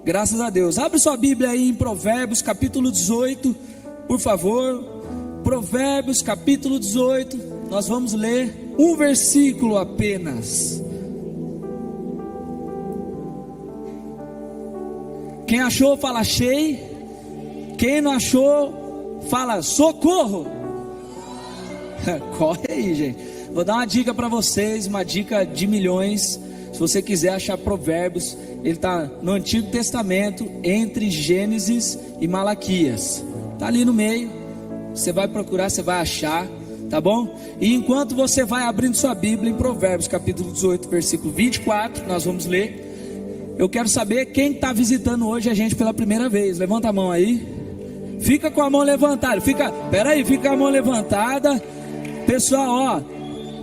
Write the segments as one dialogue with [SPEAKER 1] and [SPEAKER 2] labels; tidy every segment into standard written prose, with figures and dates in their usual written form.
[SPEAKER 1] Graças a Deus. Abre sua Bíblia aí em Provérbios capítulo 18, por favor. Provérbios capítulo 18. Nós vamos ler um versículo apenas. Quem achou, fala achei. Quem não achou, fala socorro. Corre aí, gente. Vou dar uma dica para vocês, uma dica de milhões. Se você quiser achar Provérbios, ele está no Antigo Testamento, entre Gênesis e Malaquias. Está ali no meio. Você vai procurar, você vai achar, tá bom? E enquanto você vai abrindo sua Bíblia em Provérbios capítulo 18, versículo 24, nós vamos ler. Eu quero saber quem está visitando hoje a gente pela primeira vez. Levanta a mão aí. Fica com a mão levantada. Fica com a mão levantada. Pessoal, ó,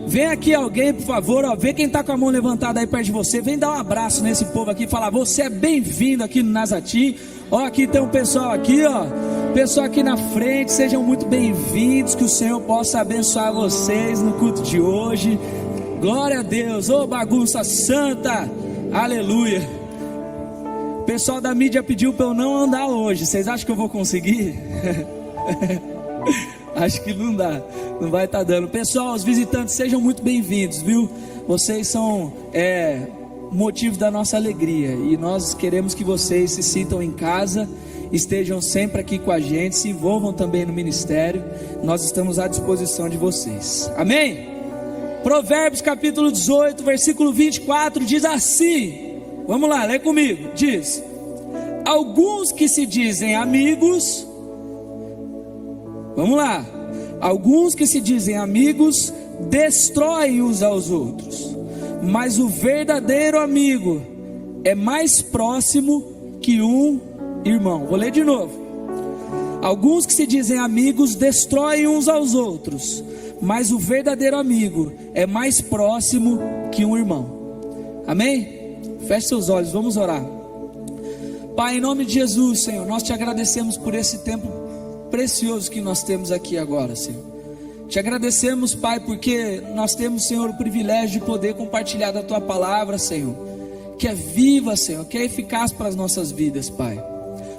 [SPEAKER 1] vem aqui alguém, por favor, ó, vê quem está com a mão levantada aí perto de você. Vem dar um abraço nesse povo aqui, falar, você é bem-vindo aqui no Nazatim. Ó, aqui tem um pessoal aqui, ó, pessoal aqui na frente, sejam muito bem-vindos. Que o Senhor possa abençoar vocês no culto de hoje. Glória a Deus. Ô, bagunça santa, aleluia. O pessoal da mídia pediu para eu não andar hoje. Vocês acham que eu vou conseguir? Acho que não dá, não vai estar dando. Pessoal, os visitantes, sejam muito bem-vindos, viu? Vocês são motivo da nossa alegria, e nós queremos que vocês se sintam em casa, estejam sempre aqui com a gente, se envolvam também no ministério. Nós estamos à disposição de vocês, amém? Provérbios capítulo 18, versículo 24, diz assim, vamos lá, lê comigo, diz: alguns que se dizem amigos, vamos lá, alguns que se dizem amigos destroem uns aos outros, mas o verdadeiro amigo é mais próximo que um irmão. Vou ler de novo. Alguns que se dizem amigos destroem uns aos outros, mas o verdadeiro amigo é mais próximo que um irmão. Amém? Feche seus olhos, vamos orar. Pai, em nome de Jesus, Senhor, nós te agradecemos por esse tempo precioso que nós temos aqui agora, Senhor. Te agradecemos, Pai, porque nós temos, Senhor, o privilégio de poder compartilhar da Tua palavra, Senhor, que é viva, Senhor, que é eficaz para as nossas vidas, Pai.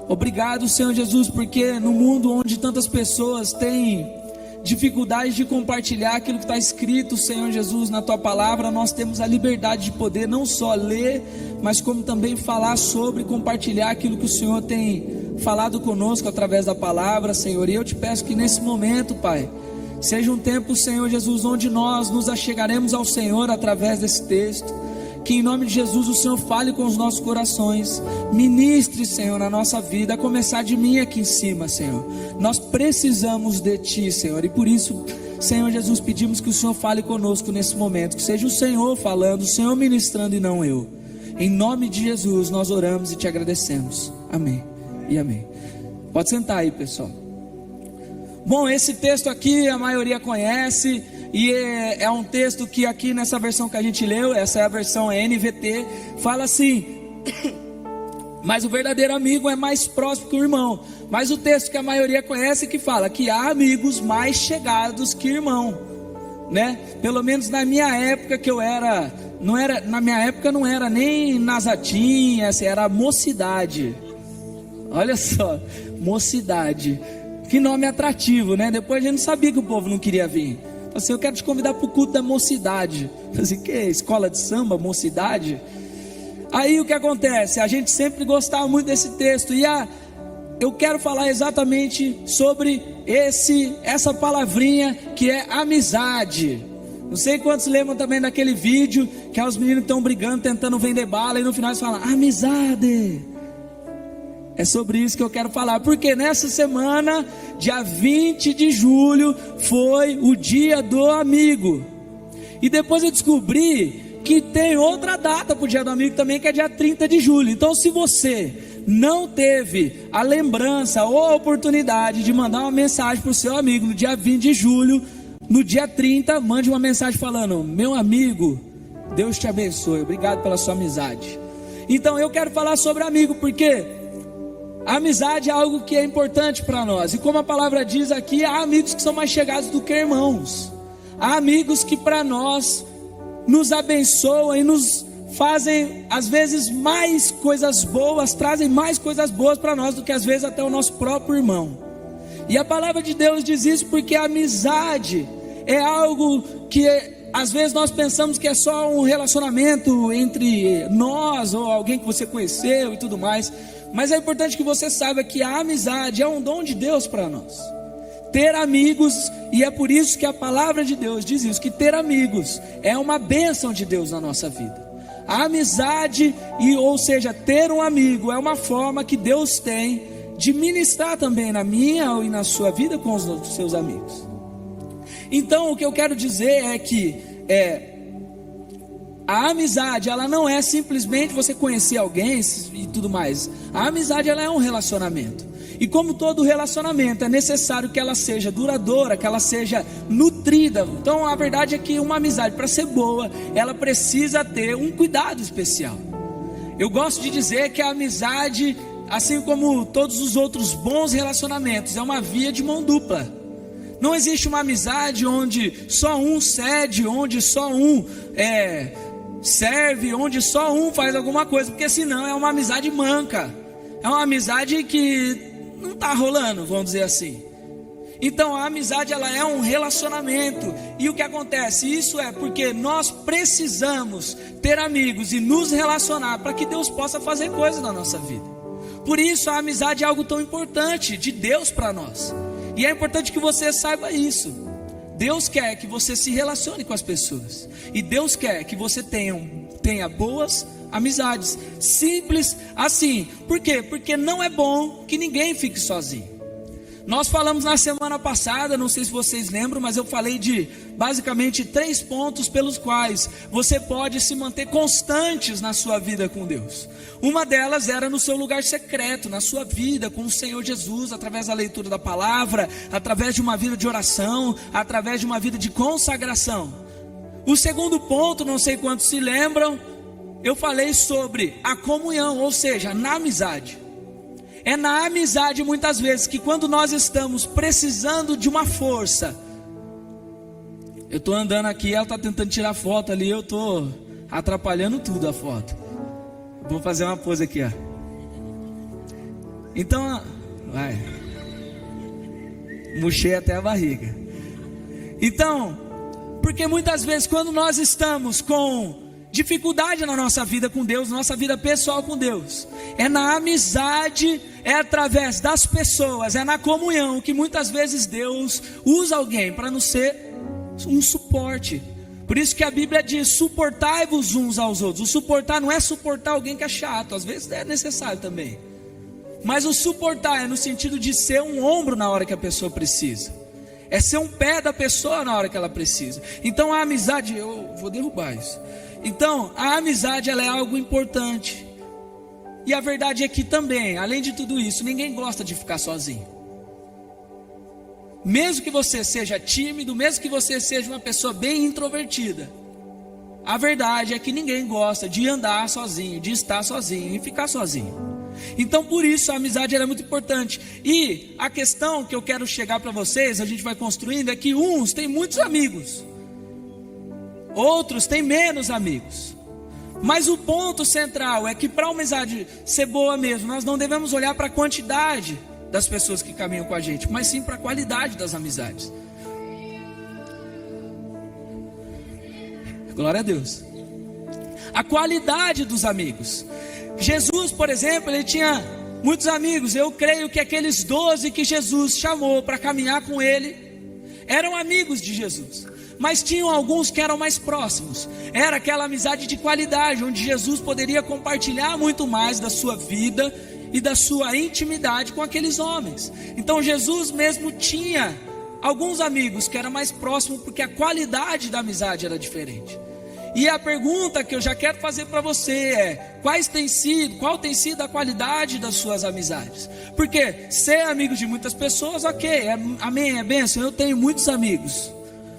[SPEAKER 1] Obrigado, Senhor Jesus, porque no mundo onde tantas pessoas têm dificuldade de compartilhar aquilo que está escrito, Senhor Jesus, na Tua palavra, nós temos a liberdade de poder não só ler, mas como também falar sobre, compartilhar aquilo que o Senhor tem falado conosco através da palavra, Senhor. E eu te peço que nesse momento, Pai, seja um tempo, Senhor Jesus, onde nós nos achegaremos ao Senhor através desse texto. Que em nome de Jesus o Senhor fale com os nossos corações, ministre, Senhor, na nossa vida, a começar de mim aqui em cima, Senhor. Nós precisamos de Ti, Senhor, e por isso, Senhor Jesus, pedimos que o Senhor fale conosco nesse momento, que seja o Senhor falando, o Senhor ministrando e não eu. Em nome de Jesus nós oramos e te agradecemos. Amém e amém. Pode sentar aí, pessoal. Bom, esse texto aqui a maioria conhece, e é um texto que aqui nessa versão que a gente leu, essa é a versão NVT, fala assim: mas o verdadeiro amigo é mais próximo que o irmão. Mas o texto que a maioria conhece que fala que há amigos mais chegados que irmão, né? Pelo menos na minha época que eu era, na minha época não era nem Nazatim, era Mocidade. Olha só, Mocidade. Que nome atrativo, né? Depois a gente não sabia que o povo não queria vir. Assim, eu quero te convidar para o culto da Mocidade. Assim, que escola de samba, Mocidade? Aí o que acontece? A gente sempre gostava muito desse texto. E eu quero falar exatamente sobre essa palavrinha que é amizade. Não sei quantos lembram também daquele vídeo que os meninos estão brigando, tentando vender bala, e no final eles falam, amizade. É sobre isso que eu quero falar, porque nessa semana, dia 20 de julho, foi o dia do amigo. E depois eu descobri que tem outra data para o dia do amigo também, que é dia 30 de julho. Então, se você não teve a lembrança ou a oportunidade de mandar uma mensagem para o seu amigo no dia 20 de julho, no dia 30, mande uma mensagem falando, meu amigo, Deus te abençoe, obrigado pela sua amizade. Então eu quero falar sobre amigo, porque a amizade é algo que é importante para nós. E como a palavra diz aqui, há amigos que são mais chegados do que irmãos. Há amigos que para nós nos abençoam e nos fazem às vezes mais coisas boas, trazem mais coisas boas para nós do que às vezes até o nosso próprio irmão. E a palavra de Deus diz isso porque a amizade é algo que às vezes nós pensamos que é só um relacionamento entre nós ou alguém que você conheceu e tudo mais. Mas é importante que você saiba que a amizade é um dom de Deus para nós. Ter amigos, e é por isso que a palavra de Deus diz isso, que ter amigos é uma bênção de Deus na nossa vida. A amizade, ou seja, ter um amigo é uma forma que Deus tem de ministrar também na minha e na sua vida com os seus amigos. Então o que eu quero dizer é que a amizade, ela não é simplesmente você conhecer alguém e tudo mais. A amizade, ela é um relacionamento. E como todo relacionamento, é necessário que ela seja duradoura, que ela seja nutrida. Então a verdade é que uma amizade, para ser boa, ela precisa ter um cuidado especial. Eu gosto de dizer que a amizade, assim como todos os outros bons relacionamentos, é uma via de mão dupla. Não existe uma amizade onde só um cede, onde só um serve, onde só um faz alguma coisa, porque senão é uma amizade manca, é uma amizade que não está rolando, vamos dizer assim. Então a amizade, ela é um relacionamento. E o que acontece? Isso é porque nós precisamos ter amigos e nos relacionar para que Deus possa fazer coisas na nossa vida. Por isso a amizade é algo tão importante de Deus para nós. E é importante que você saiba isso. Deus quer que você se relacione com as pessoas. E Deus quer que você tenha boas amizades. Simples assim. Por quê? Porque não é bom que ninguém fique sozinho. Nós falamos na semana passada, não sei se vocês lembram, mas eu falei de basicamente 3 pontos pelos quais você pode se manter constantes na sua vida com Deus. Uma delas era no seu lugar secreto, na sua vida com o Senhor Jesus, através da leitura da palavra, através de uma vida de oração, através de uma vida de consagração. O segundo ponto, não sei quantos se lembram, eu falei sobre a comunhão, ou seja, na amizade. É na amizade muitas vezes que quando nós estamos precisando de uma força. Eu estou andando aqui, ela está tentando tirar foto ali, eu estou atrapalhando tudo a foto. Vou fazer uma pose aqui, ó. Então, vai. Murchei até a barriga. Então, porque muitas vezes quando nós estamos com dificuldade na nossa vida com Deus, nossa vida pessoal com Deus, é na amizade, é através das pessoas, é na comunhão que muitas vezes Deus usa alguém para nos ser um suporte. Por isso que a Bíblia diz: suportai-vos uns aos outros. O suportar não é suportar alguém que é chato, às vezes é necessário também, mas o suportar é no sentido de ser um ombro na hora que a pessoa precisa, é ser um pé da pessoa na hora que ela precisa. Então a amizade, eu vou derrubar isso. Então, a amizade, ela é algo importante. E a verdade é que também, além de tudo isso, ninguém gosta de ficar sozinho. Mesmo que você seja tímido, mesmo que você seja uma pessoa bem introvertida, a verdade é que ninguém gosta de andar sozinho, de estar sozinho e ficar sozinho. Então por isso a amizade é muito importante. E a questão que eu quero chegar para vocês, a gente vai construindo, é que uns têm muitos amigos, outros têm menos amigos. Mas o ponto central é que para a amizade ser boa mesmo, nós não devemos olhar para a quantidade das pessoas que caminham com a gente, mas sim para a qualidade das amizades. Glória a Deus. A qualidade dos amigos. Jesus, por exemplo, ele tinha muitos amigos. Eu creio que aqueles 12 que Jesus chamou para caminhar com ele eram amigos de Jesus. Mas tinham alguns que eram mais próximos. Era aquela amizade de qualidade, onde Jesus poderia compartilhar muito mais da sua vida e da sua intimidade com aqueles homens. Então Jesus mesmo tinha alguns amigos que eram mais próximos, porque a qualidade da amizade era diferente. E a pergunta que eu já quero fazer para você é: qual tem sido a qualidade das suas amizades? Porque ser amigo de muitas pessoas, ok, amém, é bênção, eu tenho muitos amigos.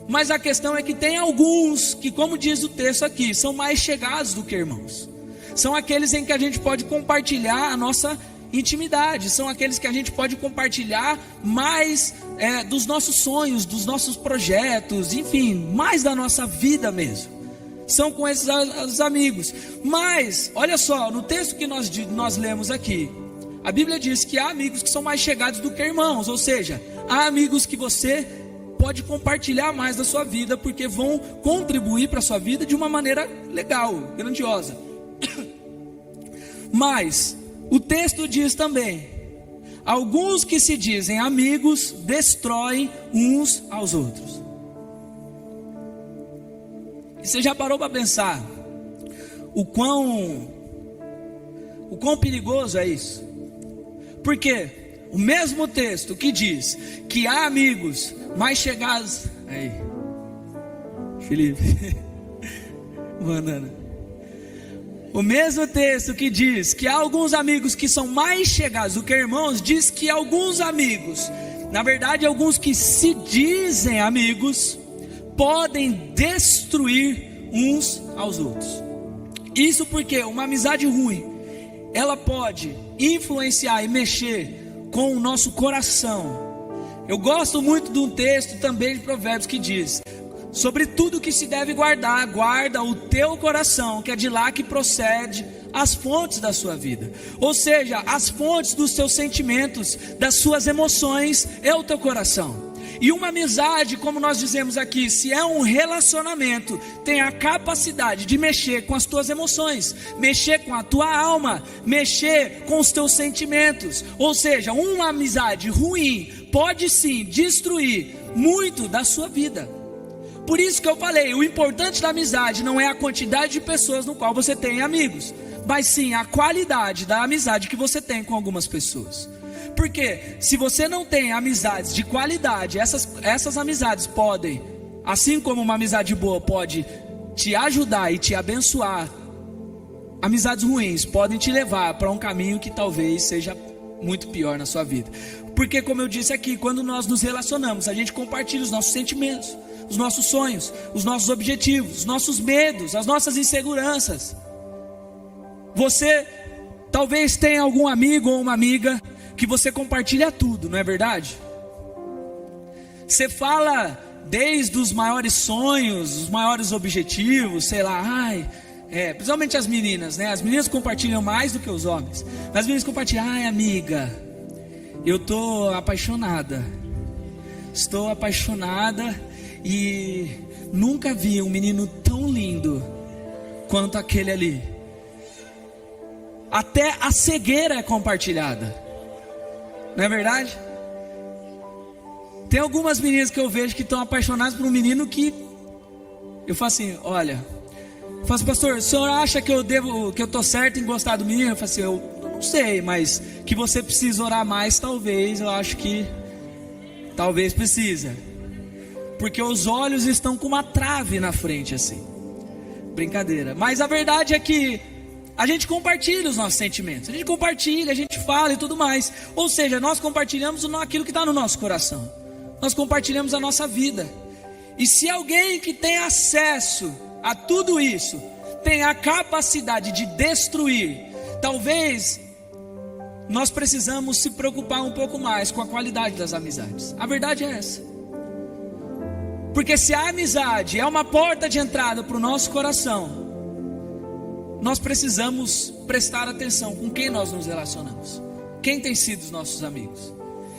[SPEAKER 1] Mas a questão é que tem alguns que, como diz o texto aqui, são mais chegados do que irmãos. São aqueles em que a gente pode compartilhar a nossa intimidade. São aqueles que a gente pode compartilhar mais dos nossos sonhos, dos nossos projetos, enfim, mais da nossa vida mesmo. são com esses os amigos. Mas, olha só, no texto que nós lemos aqui, a Bíblia diz que há amigos que são mais chegados do que irmãos. Ou seja, há amigos que você pode compartilhar mais da sua vida, porque vão contribuir para a sua vida de uma maneira legal, grandiosa. Mas o texto diz também: alguns que se dizem amigos destroem uns aos outros. E você já parou para pensar o quão perigoso é isso? Porque o mesmo texto que diz que há amigos mais chegados... Aí, Felipe, mandando. O mesmo texto que diz que há alguns amigos que são mais chegados do que irmãos, diz que alguns amigos, na verdade alguns que se dizem amigos, podem destruir uns aos outros. Isso porque uma amizade ruim, ela pode influenciar e mexer com o nosso coração. Eu gosto muito de um texto também de Provérbios que diz: sobre tudo que se deve guardar, guarda o teu coração, que é de lá que procede as fontes da sua vida. Ou seja, as fontes dos seus sentimentos, das suas emoções, é o teu coração. E uma amizade, como nós dizemos aqui, se é um relacionamento, tem a capacidade de mexer com as tuas emoções, mexer com a tua alma, mexer com os teus sentimentos. Ou seja, uma amizade ruim pode sim destruir muito da sua vida. Por isso que eu falei, o importante da amizade não é a quantidade de pessoas no qual você tem amigos, mas sim a qualidade da amizade que você tem com algumas pessoas. Porque se você não tem amizades de qualidade, essas amizades podem, assim como uma amizade boa pode te ajudar e te abençoar, amizades ruins podem te levar para um caminho que talvez seja muito pior na sua vida. Porque, como eu disse aqui, quando nós nos relacionamos, a gente compartilha os nossos sentimentos, os nossos sonhos, os nossos objetivos, os nossos medos, as nossas inseguranças. Você talvez tenha algum amigo ou uma amiga que você compartilha tudo, não é verdade? Você fala desde os maiores sonhos, os maiores objetivos, sei lá, principalmente as meninas, né? As meninas compartilham mais do que os homens. Mas as meninas compartilham: amiga, eu tô apaixonada. Estou apaixonada e nunca vi um menino tão lindo quanto aquele ali. Até a cegueira é compartilhada, não é verdade? Tem algumas meninas que eu vejo que estão apaixonadas por um menino que eu falo assim: olha, eu falo assim, pastor, o senhor acha que eu estou certo em gostar do menino? Eu falo assim, eu não sei, mas que você precisa orar mais, talvez. Eu acho que talvez precisa, porque os olhos estão com uma trave na frente assim. Brincadeira. Mas a verdade é que a gente compartilha os nossos sentimentos, a gente compartilha, a gente fala e tudo mais. Ou seja, nós compartilhamos aquilo que está no nosso coração, nós compartilhamos a nossa vida. E se alguém que tem acesso a tudo isso tem a capacidade de destruir, talvez nós precisamos se preocupar um pouco mais com a qualidade das amizades. A verdade é essa. Porque se a amizade é uma porta de entrada para o nosso coração, nós precisamos prestar atenção com quem nós nos relacionamos, quem tem sido os nossos amigos.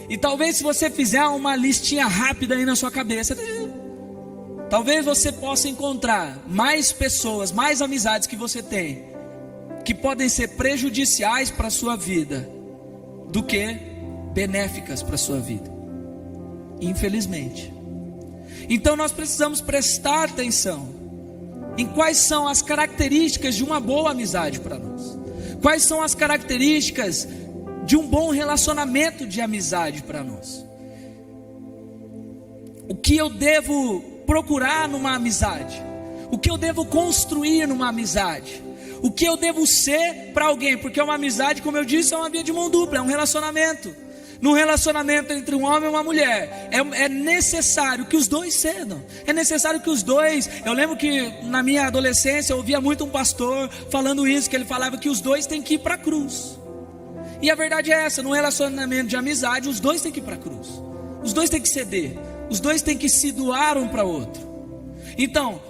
[SPEAKER 1] E talvez, se você fizer uma listinha rápida aí na sua cabeça, talvez você possa encontrar mais pessoas, mais amizades que você tem, que podem ser prejudiciais para a sua vida, do que benéficas para a sua vida, infelizmente. Então nós precisamos prestar atenção em quais são as características de uma boa amizade para nós, quais são as características de um bom relacionamento de amizade para nós. O que eu devo procurar numa amizade, o que eu devo construir numa amizade, o que eu devo ser para alguém, porque uma amizade, como eu disse, é uma via de mão dupla, é um relacionamento. Num relacionamento entre um homem e uma mulher, é necessário que os dois cedam, é necessário que os dois. Eu lembro que na minha adolescência eu ouvia muito um pastor falando isso, que ele falava que os dois têm que ir para a cruz. E a verdade é essa: num relacionamento de amizade, os dois têm que ir para a cruz, os dois têm que ceder, os dois têm que se doar um para o outro. Então,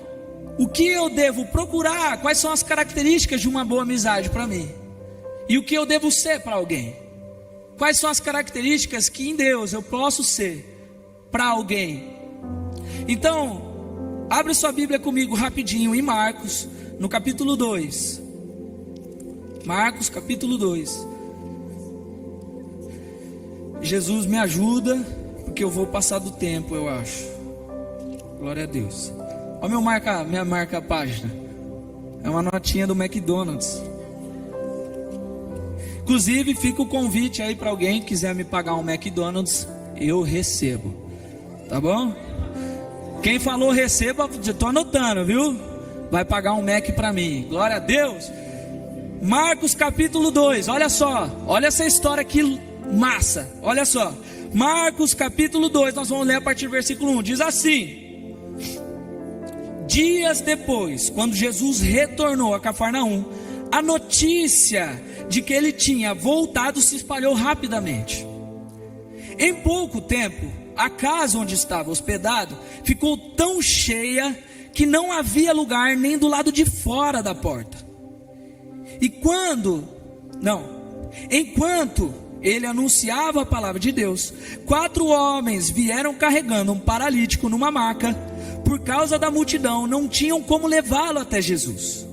[SPEAKER 1] O que eu devo procurar? Quais são as características de uma boa amizade para mim? E o que eu devo ser para alguém? Quais são as características que em Deus eu posso ser para alguém? Então, abre sua Bíblia comigo rapidinho em Marcos, no capítulo 2. Marcos, capítulo 2. Jesus me ajuda, porque eu vou passar do tempo, eu acho. Glória a Deus. Olha minha marca página. É uma notinha do McDonald's. Inclusive, fica o convite aí para alguém que quiser me pagar um McDonald's, eu recebo. Tá bom? Quem falou receba, estou anotando, viu? Vai pagar um Mac para mim. Glória a Deus. Marcos capítulo 2, olha só. Olha essa história aqui, massa. Olha só. Marcos capítulo 2, nós vamos ler a partir do versículo 1. Diz assim: dias depois, quando Jesus retornou a Cafarnaum, a notícia de que ele tinha voltado se espalhou rapidamente. Em pouco tempo, a casa onde estava hospedado ficou tão cheia que não havia lugar nem do lado de fora da porta. Enquanto ele anunciava a palavra de Deus, 4 homens vieram carregando um paralítico numa maca. Por causa da multidão, não tinham como levá-lo até Jesus.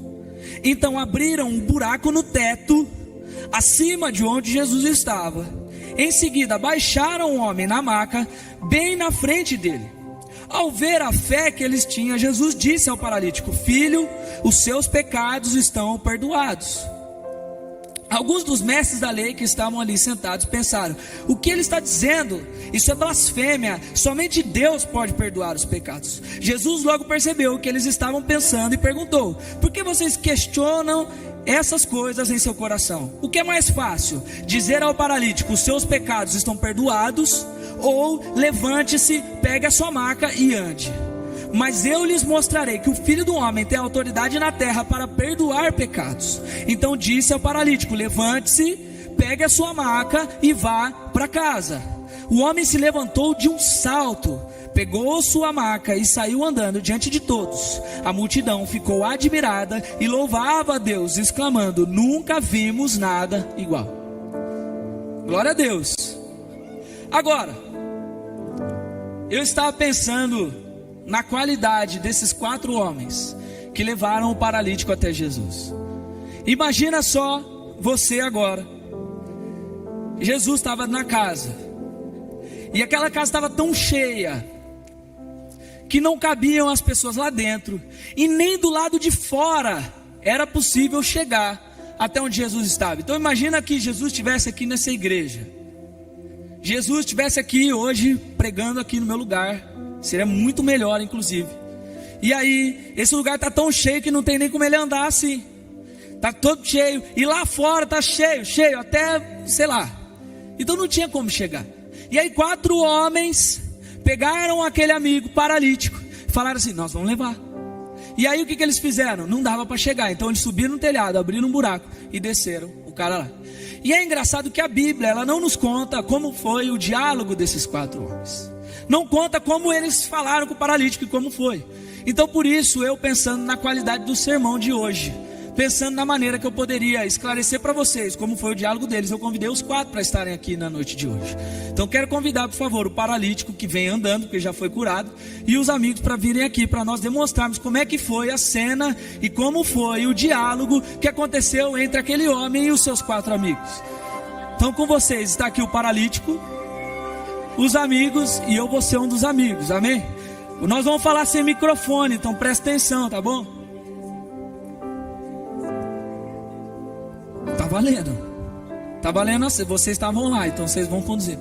[SPEAKER 1] Então abriram um buraco no teto, acima de onde Jesus estava. Em seguida baixaram o homem na maca, bem na frente dele. Ao ver a fé que eles tinham, Jesus disse ao paralítico: filho, os seus pecados estão perdoados. Alguns dos mestres da lei que estavam ali sentados pensaram: o que ele está dizendo? Isso é blasfêmia, somente Deus pode perdoar os pecados. Jesus logo percebeu o que eles estavam pensando e perguntou: por que vocês questionam essas coisas em seu coração? O que é mais fácil? Dizer ao paralítico: os seus pecados estão perdoados? Ou levante-se, pegue a sua maca e ande? Mas eu lhes mostrarei que o Filho do Homem tem autoridade na terra para perdoar pecados. Então disse ao paralítico: levante-se, pegue a sua maca e vá para casa. O homem se levantou de um salto, pegou sua maca e saiu andando diante de todos. A multidão ficou admirada e louvava a Deus, exclamando: nunca vimos nada igual. Glória a Deus. Agora, eu estava pensando na qualidade desses 4 homens que levaram o paralítico até Jesus. Imagina só você agora. Jesus estava na casa, e aquela casa estava tão cheia que não cabiam as pessoas lá dentro, e nem do lado de fora era possível chegar até onde Jesus estava. Então imagina que Jesus estivesse aqui nessa igreja, Jesus estivesse aqui hoje pregando aqui no meu lugar. Seria muito melhor, inclusive. E aí, esse lugar está tão cheio que não tem nem como ele andar assim. Está todo cheio. E lá fora está cheio, até, sei lá. Então não tinha como chegar. E aí 4 homens pegaram aquele amigo paralítico e falaram assim: nós vamos levar. E aí o que eles fizeram? Não dava para chegar. Então eles subiram no telhado, abriram um buraco e desceram o cara lá. E é engraçado que a Bíblia, ela não nos conta como foi o diálogo desses 4 homens. Não conta como eles falaram com o paralítico e como foi. Então por isso eu, pensando na qualidade do sermão de hoje, pensando na maneira que eu poderia esclarecer para vocês como foi o diálogo deles, eu convidei os 4 para estarem aqui na noite de hoje. Então quero convidar, por favor, o paralítico que vem andando, porque já foi curado, e os amigos para virem aqui, para nós demonstrarmos como é que foi a cena e como foi o diálogo que aconteceu entre aquele homem e os seus 4 amigos. Então com vocês está aqui o paralítico, os amigos, e eu vou ser um dos amigos, amém? Nós vamos falar sem microfone, então presta atenção, tá bom? Tá valendo assim, vocês estavam lá, então vocês vão conduzir.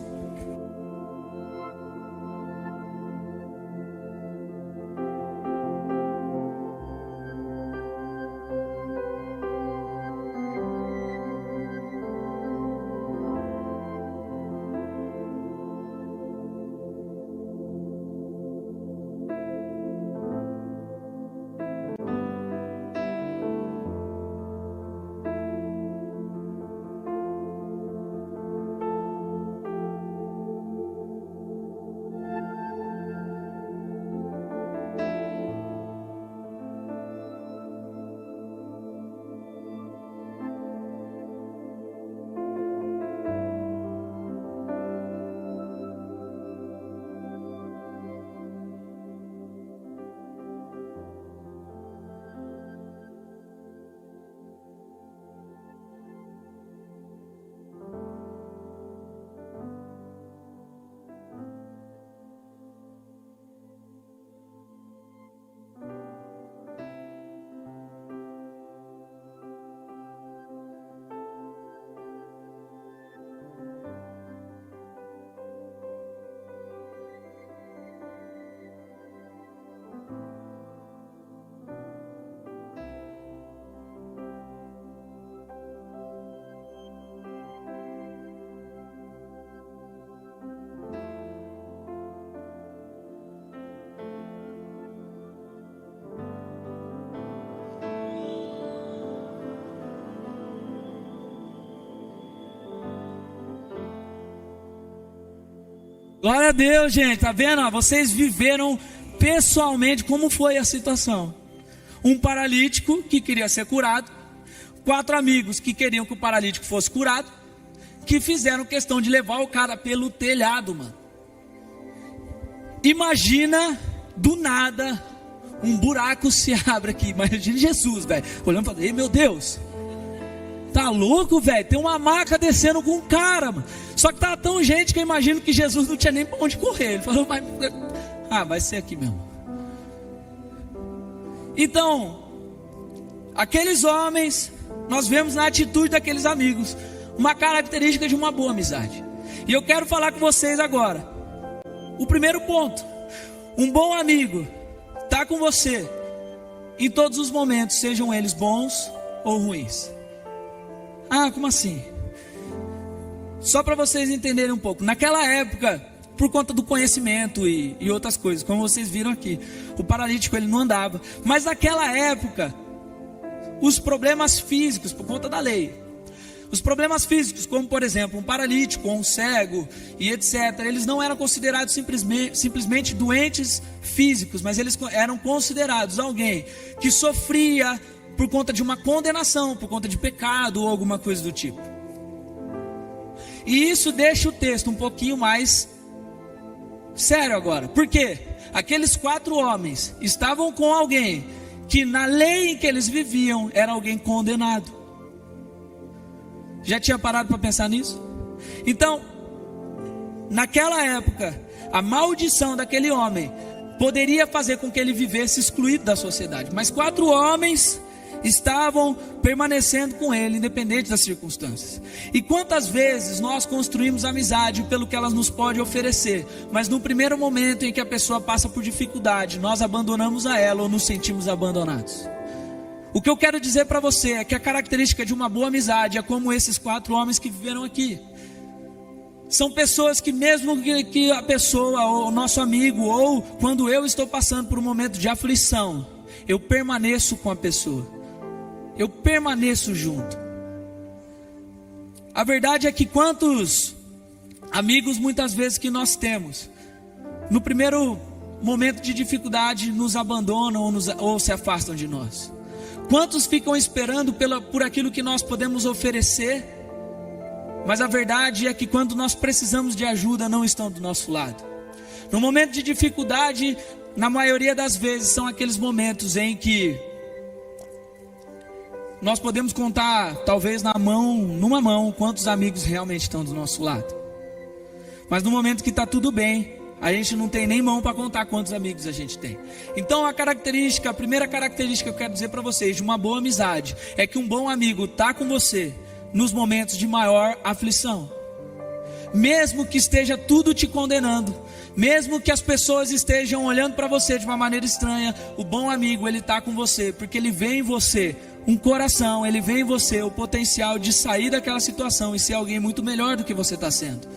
[SPEAKER 1] Glória a Deus, gente, tá vendo? Vocês viveram pessoalmente como foi a situação. Um paralítico que queria ser curado, 4 amigos que queriam que o paralítico fosse curado, que fizeram questão de levar o cara pelo telhado, mano. Imagina, do nada, um buraco se abre aqui. Imagina Jesus, velho, olhando para ele, meu Deus, tá louco, velho? Tem uma maca descendo com um cara, mano. Só que tá tão gente que eu imagino que Jesus não tinha nem para onde correr. Ele falou, vai ser aqui mesmo. Então, aqueles homens, nós vemos na atitude daqueles amigos uma característica de uma boa amizade. E eu quero falar com vocês agora. O primeiro ponto: um bom amigo está com você em todos os momentos, sejam eles bons ou ruins. Ah, como assim? Só para vocês entenderem um pouco. Naquela época, por conta do conhecimento e outras coisas, como vocês viram aqui, o paralítico ele não andava. Mas naquela época, os problemas físicos, por conta da lei, os problemas físicos, como por exemplo um paralítico, um cego e etc., eles não eram considerados simplesmente doentes físicos, mas eles eram considerados alguém que sofria por conta de uma condenação, por conta de pecado ou alguma coisa do tipo. E isso deixa o texto um pouquinho mais sério agora. Por quê? Aqueles 4 homens estavam com alguém que na lei em que eles viviam era alguém condenado. Já tinha parado para pensar nisso? Então, naquela época, a maldição daquele homem poderia fazer com que ele vivesse excluído da sociedade. Mas 4 homens estavam permanecendo com ele, independente das circunstâncias. E quantas vezes nós construímos amizade pelo que elas nos podem oferecer, mas no primeiro momento em que a pessoa passa por dificuldade, nós abandonamos a ela ou nos sentimos abandonados. O que eu quero dizer para você é que a característica de uma boa amizade é como esses 4 homens que viveram aqui. São pessoas que mesmo que a pessoa, ou o nosso amigo, ou quando eu estou passando por um momento de aflição, eu permaneço com a pessoa. Eu permaneço junto. A verdade é que quantos amigos muitas vezes que nós temos, no primeiro momento de dificuldade nos abandonam ou se afastam de nós. Quantos ficam esperando por aquilo que nós podemos oferecer, mas a verdade é que quando nós precisamos de ajuda não estão do nosso lado. No momento de dificuldade, na maioria das vezes são aqueles momentos em que nós podemos contar, talvez numa mão, quantos amigos realmente estão do nosso lado. Mas no momento que está tudo bem, a gente não tem nem mão para contar quantos amigos a gente tem. Então a primeira característica que eu quero dizer para vocês de uma boa amizade é que um bom amigo está com você nos momentos de maior aflição. Mesmo que esteja tudo te condenando, mesmo que as pessoas estejam olhando para você de uma maneira estranha, o bom amigo ele está com você, porque ele vê em você um coração, ele vê em você o potencial de sair daquela situação e ser alguém muito melhor do que você está sendo.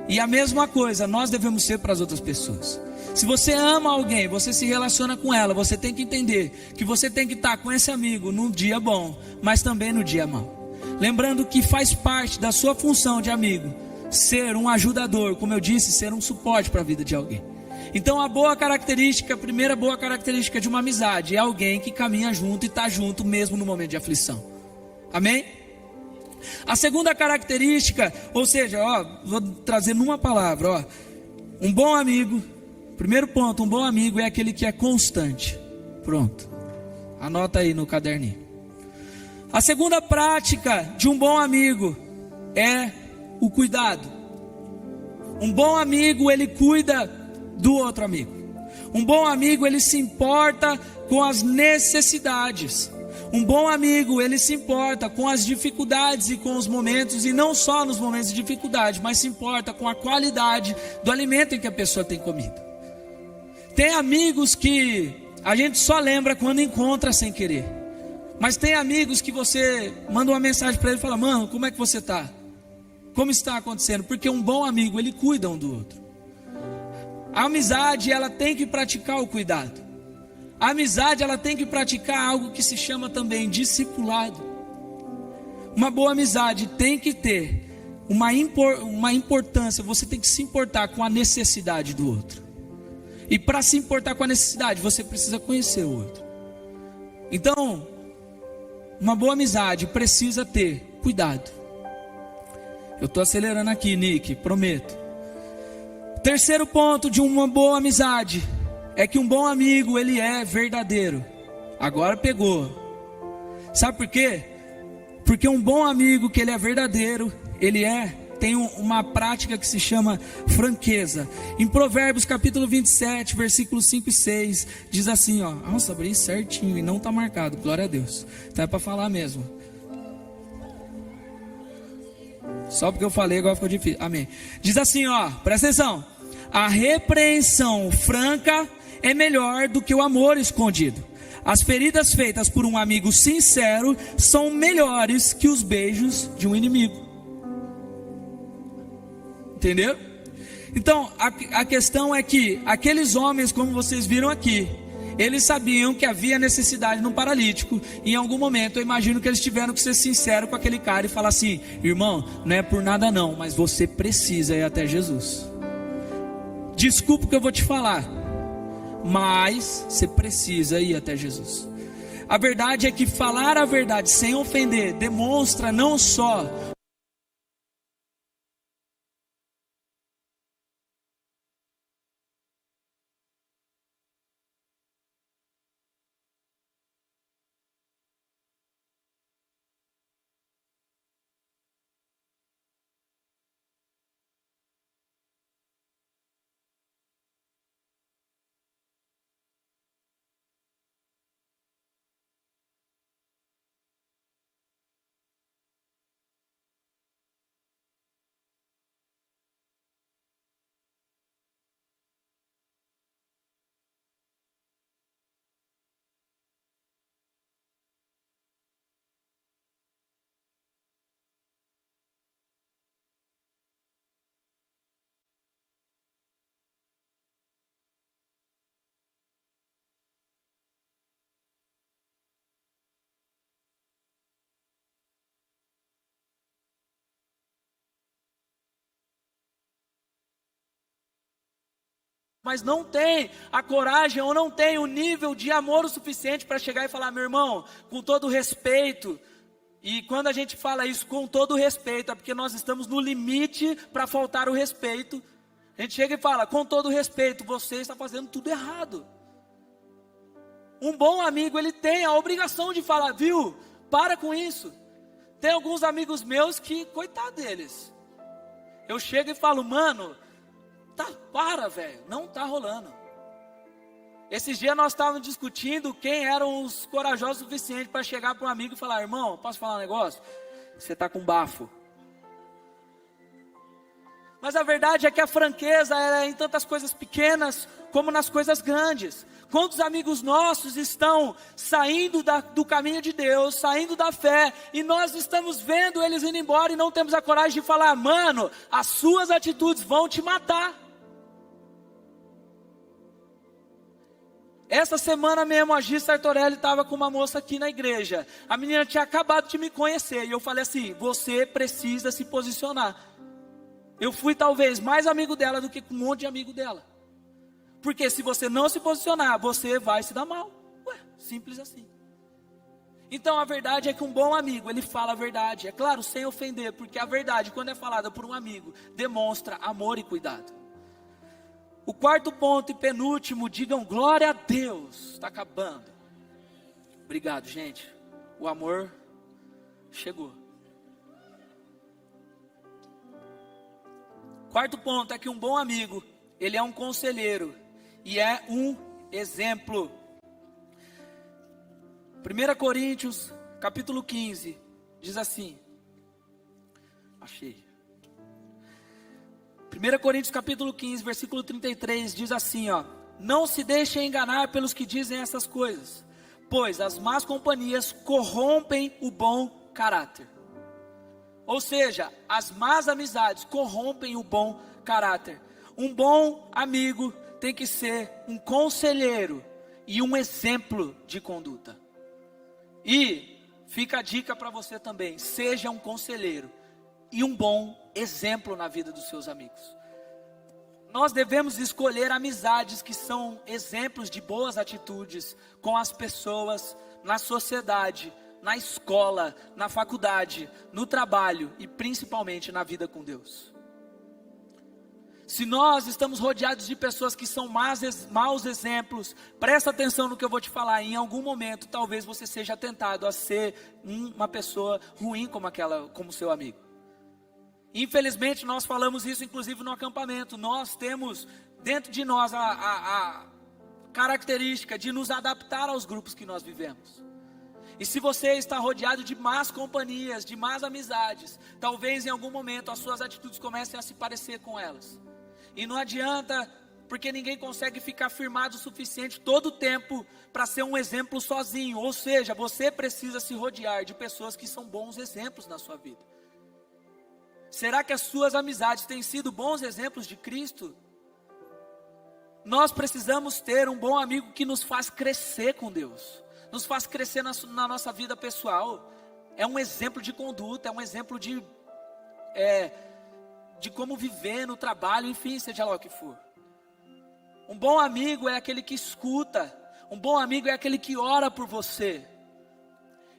[SPEAKER 1] E a mesma coisa nós devemos ser para as outras pessoas. Se você ama alguém, você se relaciona com ela, você tem que entender que você tem que estar com esse amigo num dia bom, mas também no dia mau. Lembrando que faz parte da sua função de amigo ser um ajudador, como eu disse, ser um suporte para a vida de alguém. Então a primeira boa característica de uma amizade é alguém que caminha junto e está junto mesmo no momento de aflição. Amém? A segunda característica, ou seja, vou trazer numa palavra, um bom amigo, primeiro ponto, um bom amigo é aquele que é constante. Pronto, anota aí no caderninho. A segunda prática de um bom amigo é o cuidado. Um bom amigo, ele cuida do outro amigo. Um bom amigo, ele se importa com as necessidades. Um bom amigo, ele se importa com as dificuldades e com os momentos, e não só nos momentos de dificuldade, mas se importa com a qualidade do alimento em que a pessoa tem comido. Tem amigos que a gente só lembra quando encontra sem querer. Mas tem amigos que você manda uma mensagem para ele e fala: mano, como é que você está? Como está acontecendo? Porque um bom amigo, ele cuida um do outro. A amizade, ela tem que praticar o cuidado. A amizade, ela tem que praticar algo que se chama também discipulado. Uma boa amizade tem que ter uma importância, você tem que se importar com a necessidade do outro. E para se importar com a necessidade, você precisa conhecer o outro. Então, uma boa amizade precisa ter cuidado. Eu estou acelerando aqui, Nick, prometo. Terceiro ponto de uma boa amizade é que um bom amigo, ele é verdadeiro. Agora pegou. Sabe por quê? Porque um bom amigo que ele é verdadeiro, tem uma prática que se chama franqueza. Em Provérbios capítulo 27, versículos 5 e 6, diz assim, ó. Nossa, abri certinho e não está marcado, glória a Deus. Então é para falar mesmo. Só porque eu falei agora ficou difícil, amém. Diz assim, ó, presta atenção. A repreensão franca é melhor do que o amor escondido. As feridas feitas por um amigo sincero são melhores que os beijos de um inimigo. Entendeu? Então, a questão é que aqueles homens, como vocês viram aqui, eles sabiam que havia necessidade num paralítico. E em algum momento, eu imagino que eles tiveram que ser sinceros com aquele cara e falar assim: irmão, não é por nada não, mas você precisa ir até Jesus. Desculpa o que eu vou te falar, mas você precisa ir até Jesus. A verdade é que falar a verdade sem ofender demonstra não só mas não tem a coragem ou não tem o nível de amor o suficiente para chegar e falar: meu irmão, com todo respeito. E quando a gente fala isso com todo respeito, é porque nós estamos no limite para faltar o respeito. A gente chega e fala: com todo respeito, você está fazendo tudo errado. Um bom amigo, ele tem a obrigação de falar: viu, para com isso. Tem alguns amigos meus que, coitado deles, eu chego e falo: mano, para, velho, não tá rolando. Esses dias nós estávamos discutindo quem eram os corajosos o suficiente para chegar para um amigo e falar: irmão, posso falar um negócio? Você tá com bafo. Mas a verdade é que a franqueza é em tantas coisas pequenas como nas coisas grandes. Quantos amigos nossos estão saindo do caminho de Deus, saindo da fé, e nós estamos vendo eles indo embora e não temos a coragem de falar: mano, as suas atitudes vão te matar. Essa semana mesmo a Gi Sartorelli estava com uma moça aqui na igreja. A menina tinha acabado de me conhecer e eu falei assim: você precisa se posicionar. Eu fui talvez mais amigo dela do que com um monte de amigo dela. Porque se você não se posicionar, você vai se dar mal. Ué, simples assim. Então a verdade é que um bom amigo, ele fala a verdade. É claro, sem ofender, porque a verdade, quando é falada por um amigo, demonstra amor e cuidado. O quarto ponto e penúltimo, digam glória a Deus. Está acabando. Obrigado, gente. O amor chegou. Quarto ponto é que um bom amigo, ele é um conselheiro e é um exemplo. 1 Coríntios, capítulo 15, diz assim. Achei. 1 Coríntios, capítulo 15, versículo 33, diz assim, ó. Não se deixem enganar pelos que dizem essas coisas, pois as más companhias corrompem o bom caráter. Ou seja, as más amizades corrompem o bom caráter. Um bom amigo tem que ser um conselheiro e um exemplo de conduta. E fica a dica para você também: seja um conselheiro e um bom exemplo na vida dos seus amigos. Nós devemos escolher amizades que são exemplos de boas atitudes com as pessoas, na sociedade, na escola, na faculdade, no trabalho e principalmente na vida com Deus. Se nós estamos rodeados de pessoas que são maus exemplos, presta atenção no que eu vou te falar. Em algum momento, talvez você seja tentado a ser uma pessoa ruim como seu amigo. Infelizmente, nós falamos isso inclusive no acampamento. Nós temos dentro de nós a característica de nos adaptar aos grupos que nós vivemos. E se você está rodeado de más companhias, de más amizades, talvez em algum momento as suas atitudes comecem a se parecer com elas. E não adianta, porque ninguém consegue ficar firmado o suficiente todo o tempo para ser um exemplo sozinho. Ou seja, você precisa se rodear de pessoas que são bons exemplos na sua vida. Será que as suas amizades têm sido bons exemplos de Cristo? Nós precisamos ter um bom amigo que nos faz crescer com Deus, nos faz crescer na nossa vida pessoal. É um exemplo de conduta, é um exemplo de como viver no trabalho, enfim, seja lá o que for. Um bom amigo é aquele que escuta, um bom amigo é aquele que ora por você.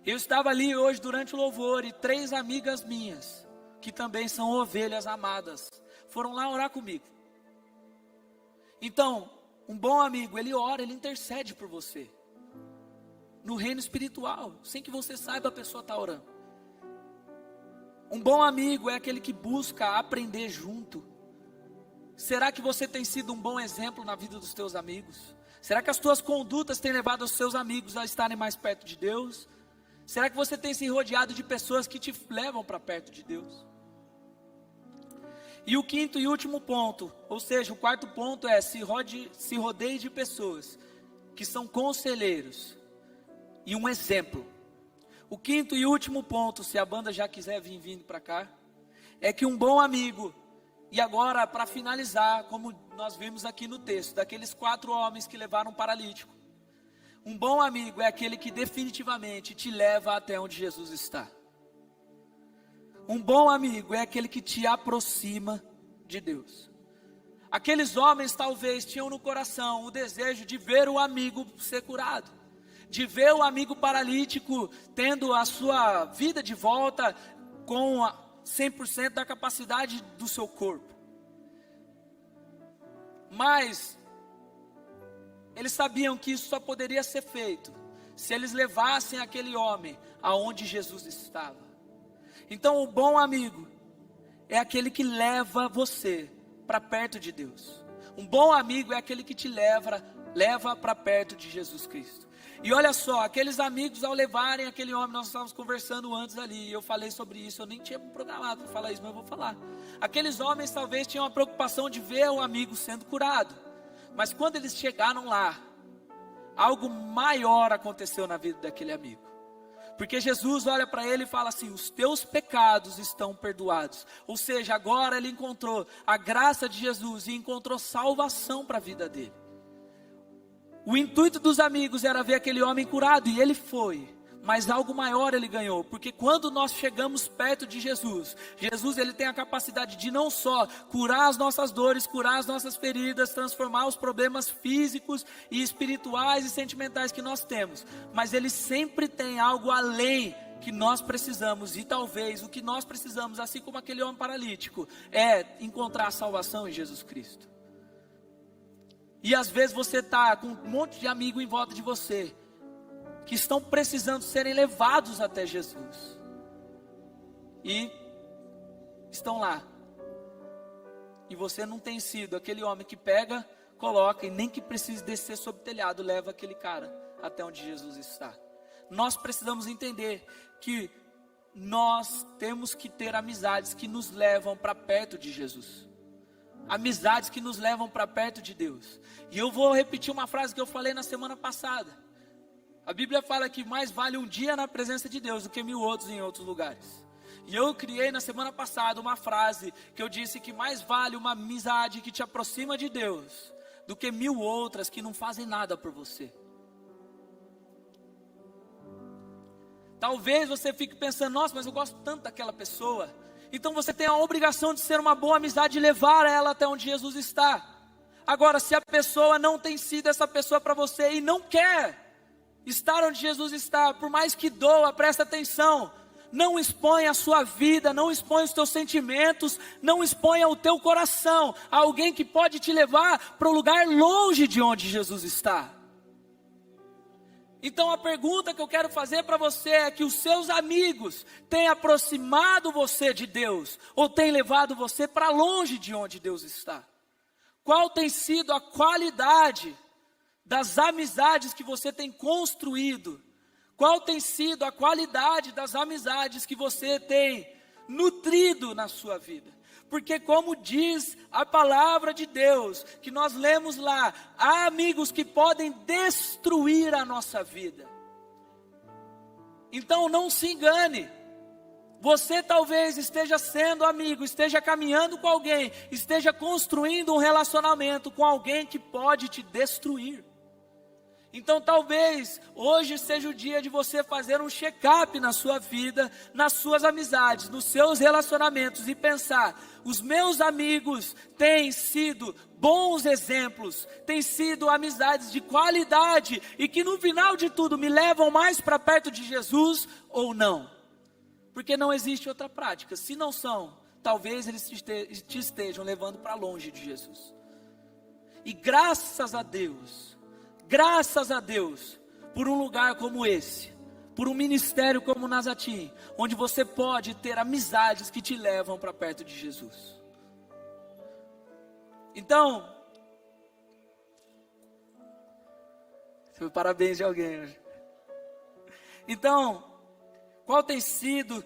[SPEAKER 1] Eu estava ali hoje durante o louvor e 3 amigas minhas, que também são ovelhas amadas, foram lá orar comigo. Então, um bom amigo, ele ora, ele intercede por você. No reino espiritual, sem que você saiba, a pessoa está orando. Um bom amigo é aquele que busca aprender junto. Será que você tem sido um bom exemplo na vida dos teus amigos? Será que as tuas condutas têm levado os seus amigos a estarem mais perto de Deus? Será que você tem se rodeado de pessoas que te levam para perto de Deus? E o 5º e último ponto, ou seja, o 4º ponto é se rodeie de pessoas que são conselheiros e um exemplo. O 5º e último ponto, se a banda já quiser vir vindo para cá, é que um bom amigo, e agora para finalizar, como nós vimos aqui no texto, daqueles 4 homens que levaram um paralítico, um bom amigo é aquele que definitivamente te leva até onde Jesus está. Um bom amigo é aquele que te aproxima de Deus. Aqueles homens talvez tinham no coração o desejo de ver o amigo ser curado, de ver o amigo paralítico tendo a sua vida de volta com 100% da capacidade do seu corpo. Mas eles sabiam que isso só poderia ser feito se eles levassem aquele homem aonde Jesus estava. Então o bom amigo é aquele que leva você para perto de Deus. Um bom amigo é aquele que te leva para perto de Jesus Cristo. E olha só, aqueles amigos ao levarem aquele homem, nós estávamos conversando antes ali, e eu falei sobre isso, eu nem tinha programado para falar isso, mas eu vou falar. Aqueles homens talvez tinham a preocupação de ver o amigo sendo curado, mas quando eles chegaram lá, algo maior aconteceu na vida daquele amigo. Porque Jesus olha para ele e fala assim: os teus pecados estão perdoados. Ou seja, agora ele encontrou a graça de Jesus e encontrou salvação para a vida dele. O intuito dos amigos era ver aquele homem curado, e ele foi. Mas algo maior ele ganhou, porque quando nós chegamos perto de Jesus, ele tem a capacidade de não só curar as nossas dores, curar as nossas feridas, transformar os problemas físicos e espirituais e sentimentais que nós temos, mas ele sempre tem algo além que nós precisamos, e talvez o que nós precisamos, assim como aquele homem paralítico, é encontrar a salvação em Jesus Cristo. E às vezes você está com um monte de amigo em volta de você, que estão precisando serem levados até Jesus, e estão lá, e você não tem sido aquele homem que pega, coloca, e nem que precise descer sobre o telhado, leva aquele cara até onde Jesus está. Nós precisamos entender que nós temos que ter amizades que nos levam para perto de Jesus, amizades que nos levam para perto de Deus. E eu vou repetir uma frase que eu falei na semana passada. A Bíblia fala que mais vale um dia na presença de Deus do que 1000 outros em outros lugares. E eu criei na semana passada uma frase que eu disse que mais vale uma amizade que te aproxima de Deus do que 1000 outras que não fazem nada por você. Talvez você fique pensando: nossa, mas eu gosto tanto daquela pessoa, Então você tem a obrigação de ser uma boa amizade e levar ela até onde Jesus está. Agora, se a pessoa não tem sido essa pessoa para você e não quer estar onde Jesus está, por mais que doa, presta atenção, não exponha a sua vida, não exponha os teus sentimentos, não exponha o teu coração a alguém que pode te levar para um lugar longe de onde Jesus está. Então a pergunta que eu quero fazer para você é que os seus amigos têm aproximado você de Deus ou têm levado você para longe de onde Deus está? Qual tem sido a qualidade das amizades que você tem construído? Qual tem sido a qualidade das amizades que você tem nutrido na sua vida? Porque como diz a palavra de Deus, que nós lemos lá, há amigos que podem destruir a nossa vida. Então não se engane. Você talvez esteja sendo amigo, esteja caminhando com alguém, esteja construindo um relacionamento com alguém que pode te destruir. Então talvez hoje seja o dia de você fazer um check-up na sua vida, nas suas amizades, nos seus relacionamentos e pensar: os meus amigos têm sido bons exemplos, têm sido amizades de qualidade e que no final de tudo me levam mais para perto de Jesus ou não? Porque não existe outra prática. Se não são, talvez eles te estejam levando para longe de Jesus. E graças a Deus, por um lugar como esse, por um ministério como o Nazatim, onde você pode ter amizades que te levam para perto de Jesus. Então, foi parabéns de alguém hoje. Então, qual tem sido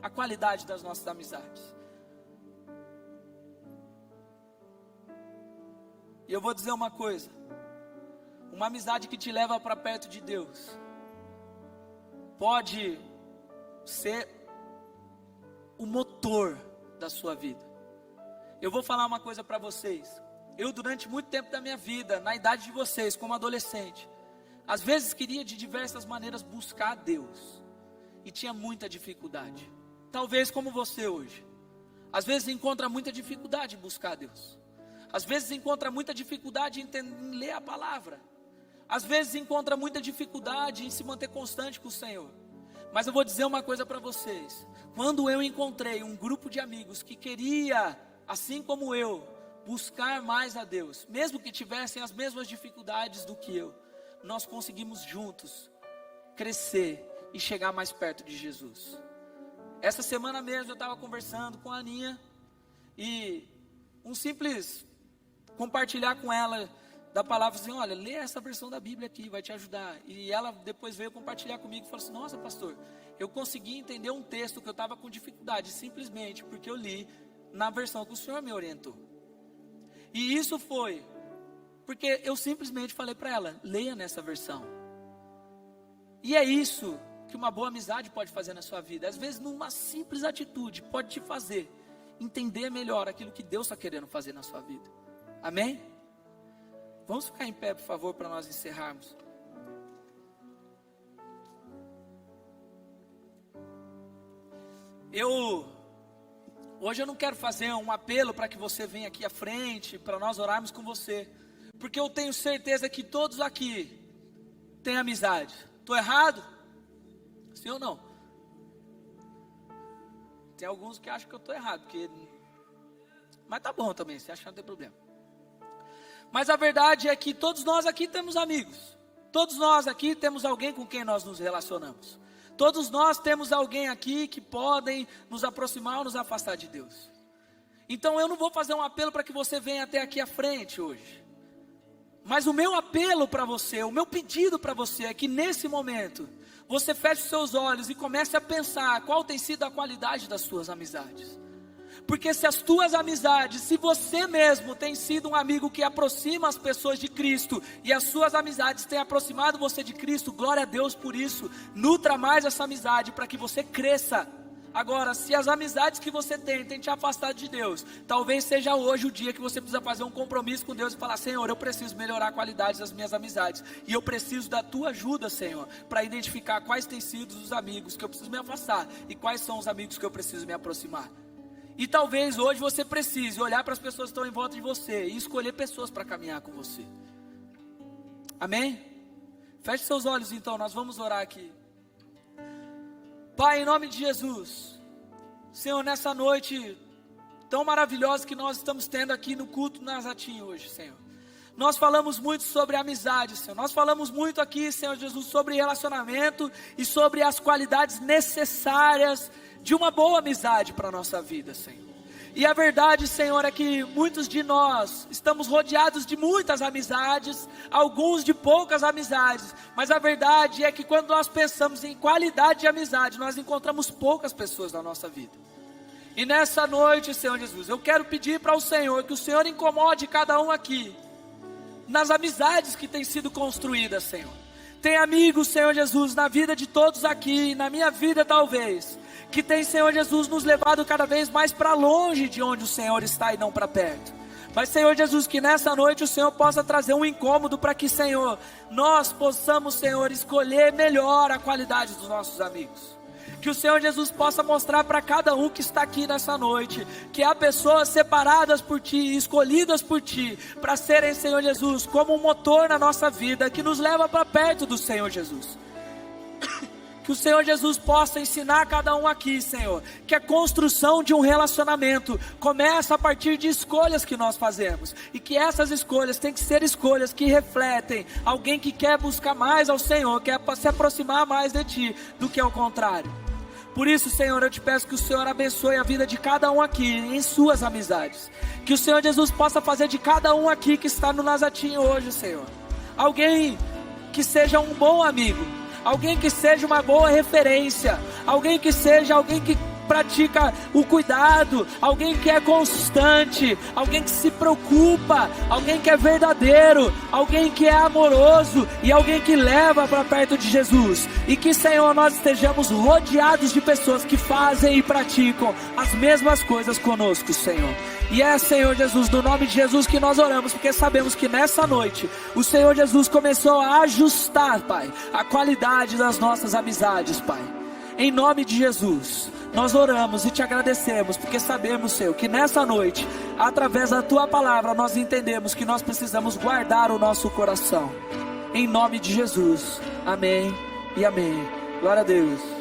[SPEAKER 1] a qualidade das nossas amizades? E eu vou dizer uma coisa: uma amizade que te leva para perto de Deus pode ser o motor da sua vida. Eu vou falar uma coisa para vocês. Eu, durante muito tempo da minha vida, na idade de vocês, como adolescente, às vezes queria de diversas maneiras buscar a Deus e tinha muita dificuldade. Talvez como você hoje, às vezes encontra muita dificuldade em buscar a Deus. Às vezes encontra muita dificuldade em ler a palavra. Às vezes encontra muita dificuldade em se manter constante com o Senhor. Mas eu vou dizer uma coisa para vocês. Quando eu encontrei um grupo de amigos que queria, assim como eu, buscar mais a Deus, mesmo que tivessem as mesmas dificuldades do que eu, nós conseguimos juntos crescer e chegar mais perto de Jesus. Essa semana mesmo eu estava conversando com a Aninha e um simples compartilhar com ela da palavra assim: olha, lê essa versão da Bíblia aqui, vai te ajudar. E ela depois veio compartilhar comigo e falou assim: nossa, pastor, eu consegui entender um texto que eu estava com dificuldade, simplesmente porque eu li na versão que o Senhor me orientou. E isso foi porque eu simplesmente falei para ela: leia nessa versão. E é isso que uma boa amizade pode fazer na sua vida. Às vezes numa simples atitude pode te fazer entender melhor aquilo que Deus está querendo fazer na sua vida. Amém? Vamos ficar em pé, por favor, para nós encerrarmos. Hoje eu não quero fazer um apelo para que você venha aqui à frente, para nós orarmos com você, porque eu tenho certeza que todos aqui têm amizade. Estou errado? Sim ou não? Tem alguns que acham que eu estou errado, mas tá bom também, se achar não tem problema. Mas a verdade é que todos nós aqui temos amigos. Todos nós aqui temos alguém com quem nós nos relacionamos. Todos nós temos alguém aqui que podem nos aproximar ou nos afastar de Deus. Então eu não vou fazer um apelo para que você venha até aqui à frente hoje. Mas o meu apelo para você, o meu pedido para você é que nesse momento você feche os seus olhos e comece a pensar qual tem sido a qualidade das suas amizades. Porque se as tuas amizades, se você mesmo tem sido um amigo que aproxima as pessoas de Cristo, e as suas amizades têm aproximado você de Cristo, glória a Deus por isso. Nutra mais essa amizade para que você cresça Agora, se as amizades que você tem te afastado de Deus, talvez seja hoje o dia que você precisa fazer um compromisso com Deus e falar: Senhor, eu preciso melhorar a qualidade das minhas amizades, e eu preciso da tua ajuda, Senhor, para identificar quais têm sido os amigos que eu preciso me afastar e quais são os amigos que eu preciso me aproximar. E talvez hoje você precise olhar para as pessoas que estão em volta de você e escolher pessoas para caminhar com você. Amém? Feche seus olhos então, nós vamos orar aqui. Pai, em nome de Jesus, Senhor, nessa noite tão maravilhosa que nós estamos tendo aqui no culto Nazatim hoje, Senhor, nós falamos muito sobre amizade, Senhor, nós falamos muito aqui, Senhor Jesus, sobre relacionamento e sobre as qualidades necessárias de uma boa amizade para a nossa vida, Senhor. E a verdade, Senhor, é que muitos de nós estamos rodeados de muitas amizades, alguns de poucas amizades, mas a verdade é que quando nós pensamos em qualidade de amizade, nós encontramos poucas pessoas na nossa vida. E nessa noite, Senhor Jesus, eu quero pedir para o Senhor que o Senhor incomode cada um aqui, nas amizades que têm sido construídas, Senhor. Tem amigos, Senhor Jesus, na vida de todos aqui, na minha vida talvez, que tem, Senhor Jesus, nos levado cada vez mais para longe de onde o Senhor está e não para perto. Mas, Senhor Jesus, que nessa noite o Senhor possa trazer um incômodo para que, Senhor, nós possamos, Senhor, escolher melhor a qualidade dos nossos amigos. Que o Senhor Jesus possa mostrar para cada um que está aqui nessa noite, que há pessoas separadas por Ti, escolhidas por Ti, para serem, Senhor Jesus, como um motor na nossa vida, que nos leva para perto do Senhor Jesus. Que o Senhor Jesus possa ensinar a cada um aqui, Senhor, que a construção de um relacionamento começa a partir de escolhas que nós fazemos, e que essas escolhas têm que ser escolhas que refletem alguém que quer buscar mais ao Senhor, quer se aproximar mais de Ti, do que ao contrário. Por isso, Senhor, eu te peço que o Senhor abençoe a vida de cada um aqui, em suas amizades. Que o Senhor Jesus possa fazer de cada um aqui que está no Nazatim hoje, Senhor, alguém que seja um bom amigo, alguém que seja uma boa referência, alguém que seja alguém que pratica o cuidado, alguém que é constante, alguém que se preocupa, alguém que é verdadeiro, alguém que é amoroso e alguém que leva para perto de Jesus. E que, Senhor, nós estejamos rodeados de pessoas que fazem e praticam as mesmas coisas conosco, Senhor. E é, Senhor Jesus, no nome de Jesus que nós oramos, porque sabemos que nessa noite o Senhor Jesus começou a ajustar, Pai, a qualidade das nossas amizades, Pai. Em nome de Jesus, nós oramos e te agradecemos, porque sabemos, Senhor, que nessa noite, através da Tua palavra, nós entendemos que nós precisamos guardar o nosso coração. Em nome de Jesus, amém e amém. Glória a Deus.